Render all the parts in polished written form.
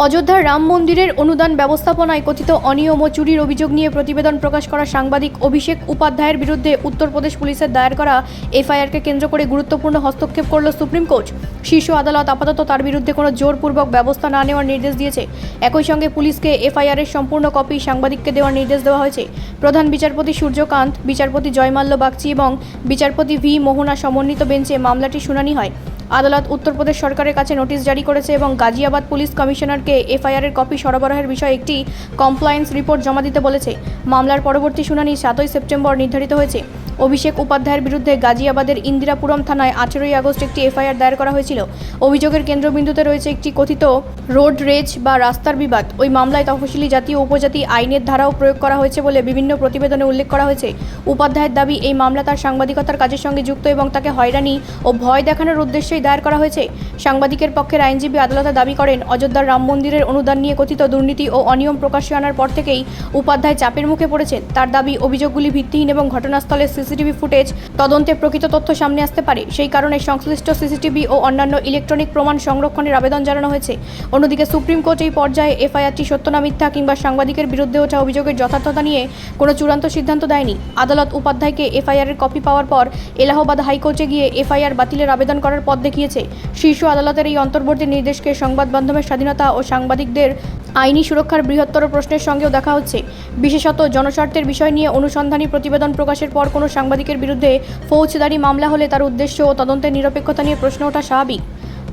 অযোধ্যার রাম মন্দিরের অনুদান ব্যবস্থাপনায় কথিত অনিয়ম ও চুরির অভিযোগ নিয়ে প্রতিবেদন প্রকাশ করা সাংবাদিক অভিষেক উপাধ্যায়ের বিরুদ্ধে উত্তরপ্রদেশ পুলিশের দায়ের করা এফআইআরকে কেন্দ্র করে গুরুত্বপূর্ণ হস্তক্ষেপ করল সুপ্রিম কোর্ট। শীর্ষ আদালত আপাতত তার বিরুদ্ধে কোনো জোরপূর্বক ব্যবস্থা না নেওয়ার নির্দেশ দিয়েছে। একই সঙ্গে পুলিশকে এফআইআরের সম্পূর্ণ কপি সাংবাদিককে দেওয়ার নির্দেশ দেওয়া হয়েছে। প্রধান বিচারপতি সূর্যকান্ত, বিচারপতি জয়মাল্য বাগচি এবং বিচারপতি ভি মোহনা সমন্বিত বেঞ্চে মামলাটি শুনানি হয়। আদালত উত্তরপ্রদেশ সরকারের কাছে নোটিশ জারি করেছে এবং গাজিয়াবাদ পুলিশ কমিশনারকে এফআইআরের কপি সরবরাহের বিষয়ে একটি কমপ্লায়েন্স রিপোর্ট জমা দিতে বলেছে। মামলার পরবর্তী শুনানি 7 সেপ্টেম্বর নির্ধারিত হয়েছে। অভিষেক উপাধ্যায়ের বিরুদ্ধে গাজিয়াবাদের ইন্দিরাপুরম থানায় 18 আগস্ট একটি এফআইআর দায়ের করা হয়েছিল। অভিযোগের কেন্দ্রবিন্দুতে রয়েছে একটি কথিত রোড রেজ বা রাস্তার বিবাদ। ওই মামলায় তফসিলি জাতি ও উপজাতি আইনের ধারাও প্রয়োগ করা হয়েছে বলে বিভিন্ন প্রতিবেদনে উল্লেখ করা হয়েছে। উপাধ্যায়ের দাবি, এই মামলা তার সাংবাদিকতার কাজের সঙ্গে যুক্ত এবং তাকে হয়রানি ও ভয় দেখানোর উদ্দেশ্যেই দায়ের করা হয়েছে। সাংবাদিকের পক্ষের আইনজীবী আদালতে দাবি করেন, অযোধ্যার রাম মন্দিরের অনুদান নিয়ে কথিত দুর্নীতি ও অনিয়ম প্রকাশ্যে আনার পর থেকেই উপাধ্যায় চাপের মুখে পড়েছেন। তার দাবি, অভিযোগগুলি ভিত্তিহীন এবং ঘটনাস্থলের সিসিটিভি ফুটেজ তদন্তে প্রকৃত তথ্য সামনে আসতে পারে। সেই কারণে সংশ্লিষ্ট সিসিটিভি ও অন্যান্য ইলেকট্রনিক প্রমাণ সংরক্ষণের আবেদন জানানো হয়েছে। অন্যদিকে সুপ্রিম কোর্ট এই পর্যায়ে এফআইআরটি সত্য না মিথ্যা কিংবা সাংবাদিকের বিরুদ্ধে ওঠা অভিযোগের যথার্থতা নিয়ে কোনো চূড়ান্ত সিদ্ধান্ত দেয়নি। আদালত উপাধ্যায়কে এফআইআরের কপি পাওয়ার পর এলাহাবাদ হাইকোর্টে গিয়ে এফআইআর বাতিলের আবেদন করার পথ দেখিয়েছে। শীর্ষ আদালতের এই অন্তর্বর্তী নির্দেশকে সংবাদ মাধ্যমের স্বাধীনতা ও সাংবাদিকদের আইনি সুরক্ষার বৃহত্তর প্রশ্নের সঙ্গেও দেখা হচ্ছে। বিশেষত জনস্বার্থের বিষয় নিয়ে অনুসন্ধানী প্রতিবেদন প্রকাশের পর কোনো সাংবাদিকের বিরুদ্ধে ফৌজদারি মামলা হলে তার উদ্দেশ্য ও তদন্তের নিরপেক্ষতা নিয়ে প্রশ্ন ওঠা স্বাভাবিক।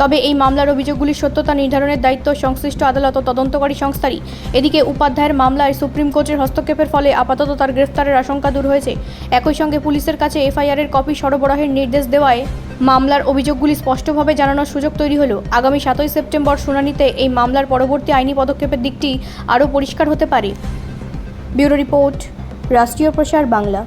তবে এই মামলার অভিযোগগুলির সত্যতা নির্ধারণের দায়িত্ব সংশ্লিষ্ট আদালত ও তদন্তকারী সংস্থারই। এদিকে উপাধ্যায়ের মামলায় সুপ্রিম কোর্টের হস্তক্ষেপের ফলে আপাতত তার গ্রেফতারের আশঙ্কা দূর হয়েছে। একই সঙ্গে পুলিশের কাছে এফআইআরের কপি সরবরাহের নির্দেশ দেওয়ায় মামলার অভিযোগগুলি স্পষ্টভাবে জানানোর সুযোগ তৈরি হলো। আগামী 7 সেপ্টেম্বর শুনানিতে এই মামলার পরবর্তী আইনি পদক্ষেপের দিকটি আরও পরিষ্কার হতে পারে। ব্যুরো রিপোর্ট, রাষ্ট্রীয় প্রসার বাংলা।